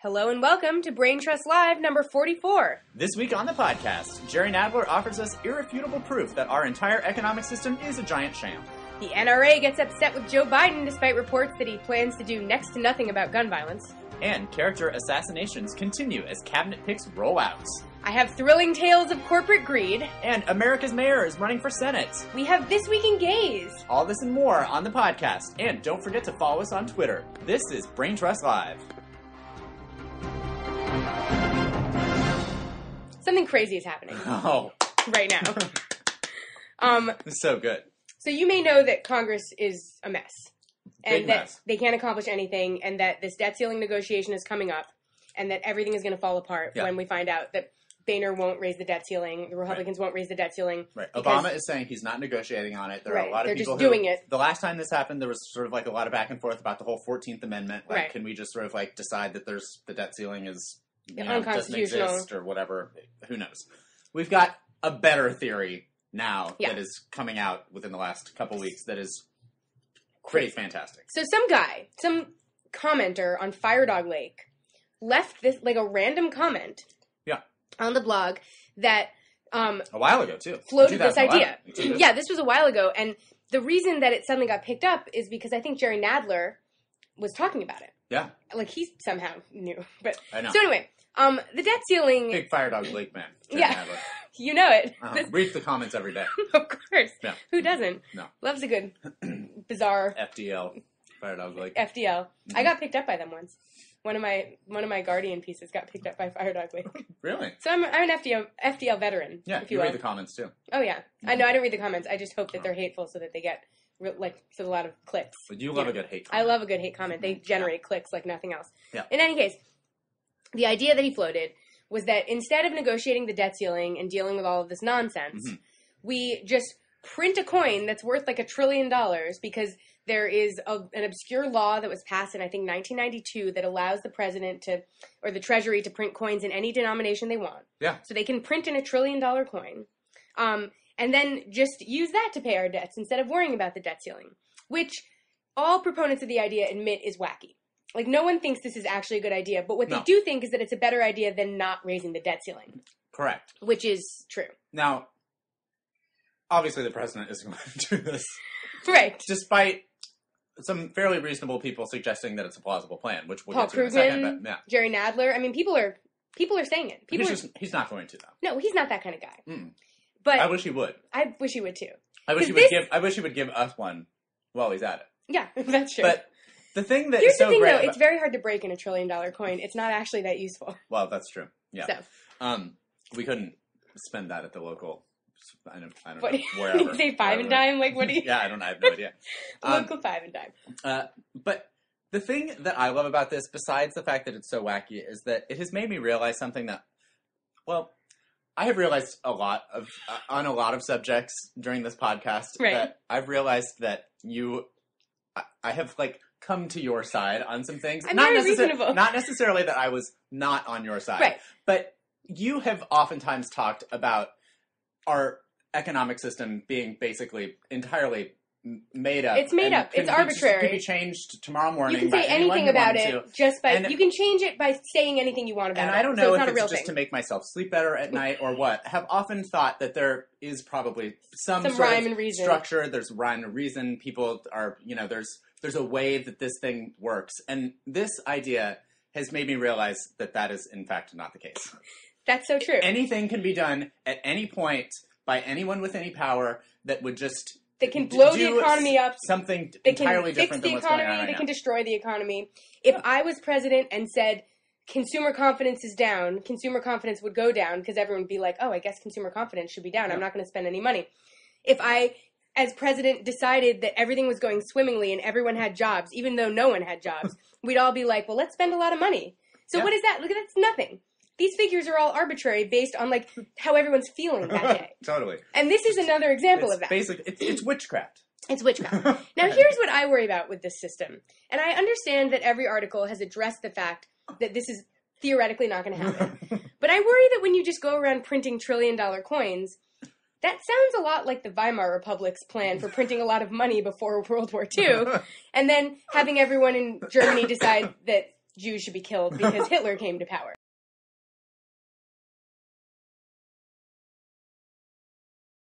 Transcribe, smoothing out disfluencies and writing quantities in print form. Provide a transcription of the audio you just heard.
Hello and welcome to Brain Trust Live number 44. This week on the podcast, Jerry Nadler offers us irrefutable proof that our entire economic system is a giant sham. The NRA gets upset with Joe Biden despite reports that he plans to do next to nothing about gun violence. And character assassinations continue as cabinet picks roll out. I have thrilling tales of corporate greed. And America's mayor is running for Senate. We have This Week in Gays. All this and more on the podcast. And don't forget to follow us on Twitter. This is Brain Trust Live. Something crazy is happening right now. This is so good. So you may know that Congress is a mess. And Big that mess. they can't accomplish anything, and that this debt ceiling negotiation is coming up, and that everything is going to fall apart when we find out that Boehner won't raise the debt ceiling, the Republicans won't raise the debt ceiling. Right. Obama is saying he's not negotiating on it. There are a lot of they're people just doing it. The last time this happened, there was sort of like a lot of back and forth about the whole 14th Amendment. Like, Right. can we just sort of like decide that the debt ceiling is doesn't unconstitutional exist or whatever? Who knows? We've got a better theory now that is coming out within the last couple weeks that is pretty fantastic. So some commenter on Firedog Lake left this, like a random comment on the blog that A while ago, too. floated this 2011. idea. Yeah, this was a while ago, and the reason that it suddenly got picked up is because I think Jerry Nadler was talking about it. Yeah. Like, he somehow knew. But I know. So anyway, the debt ceiling... Big Firedog Lake man. Jerry Yeah. Nadler. You know it. Read the comments every day. Of course. Yeah. Who doesn't? No. Loves a good, bizarre FDL. Firedog Lake. FDL. I got picked up by them once. One of my Guardian pieces got picked up by Firedog Lake. Really? So I'm an FDL veteran. Yeah, if you you read will. the comments, too. Oh yeah, I know. I don't read the comments. I just hope that they're hateful so that they get so a lot of clicks. But you love a good hate comment. I love a good hate comment. They generate clicks like nothing else. Yeah. In any case, the idea that he floated was that instead of negotiating the debt ceiling and dealing with all of this nonsense, we just print a coin that's worth like $1 trillion because there is an obscure law that was passed in, I think, 1992 that allows the president or the Treasury to print coins in any denomination they want. Yeah. So they can print in $1 trillion coin. And then just use that to pay our debts instead of worrying about the debt ceiling, which all proponents of the idea admit is wacky. Like, no one thinks this is actually a good idea, but what they do think is that it's a better idea than not raising the debt ceiling. Correct. Which is true. Now, obviously the president isn't going to do this. Right. Despite some fairly reasonable people suggesting that it's a plausible plan, which we'll Paul get to in a Krugman, second. But, yeah. Jerry Nadler. I mean, people are saying it. He's not going to, though. No, he's not that kind of guy. Mm. But I wish he would. I wish he would, too. I wish he would give us one while he's at it. Yeah, that's true. But the thing that Here's is so the thing, great though. It's very hard to break in $1 trillion coin. It's not actually that useful. Well, that's true. Yeah. So. We couldn't spend that at the local... I don't What, know. Wherever. You say 5 and dime? Like, what do you... Yeah, I have no idea. Local 5 and dime. But the thing that I love about this, besides the fact that it's so wacky, is that it has made me realize something that, well, I have realized on a lot of subjects during this podcast. Right. That I've realized that I have, like, come to your side on some things. I'm very reasonable. Not necessarily that I was not on your side. Right. But you have oftentimes talked about our economic system being basically entirely made up. It's made up. It's arbitrary. It can be changed tomorrow morning. You can say anything about it just by... you can change it by saying anything you want about it. And I don't know if it's just to make myself sleep better at night or what. Have often thought that there is probably some sort rhyme of and reason. Structure. There's rhyme and reason. People are, there's a way that this thing works. And this idea has made me realize that is, in fact, not the case. That's so true. Anything can be done at any point by anyone with any power that would just... They can blow the economy up. Something entirely different than what's going on right now. They can destroy the economy. If I was president and said consumer confidence is down, consumer confidence would go down because everyone would be like, oh, I guess consumer confidence should be down. I'm not going to spend any money. If I, as president, decided that everything was going swimmingly and everyone had jobs, even though no one had jobs, we'd all be like, well, let's spend a lot of money. So what is that? Look, that's nothing. These figures are all arbitrary based on, like, how everyone's feeling that day. Totally. And this is another example of that. It's witchcraft. It's witchcraft. Now, here's what I worry about with this system. And I understand that every article has addressed the fact that this is theoretically not going to happen. But I worry that when you just go around printing $1 trillion coins, that sounds a lot like the Weimar Republic's plan for printing a lot of money before World War II, and then having everyone in Germany decide that Jews should be killed because Hitler came to power.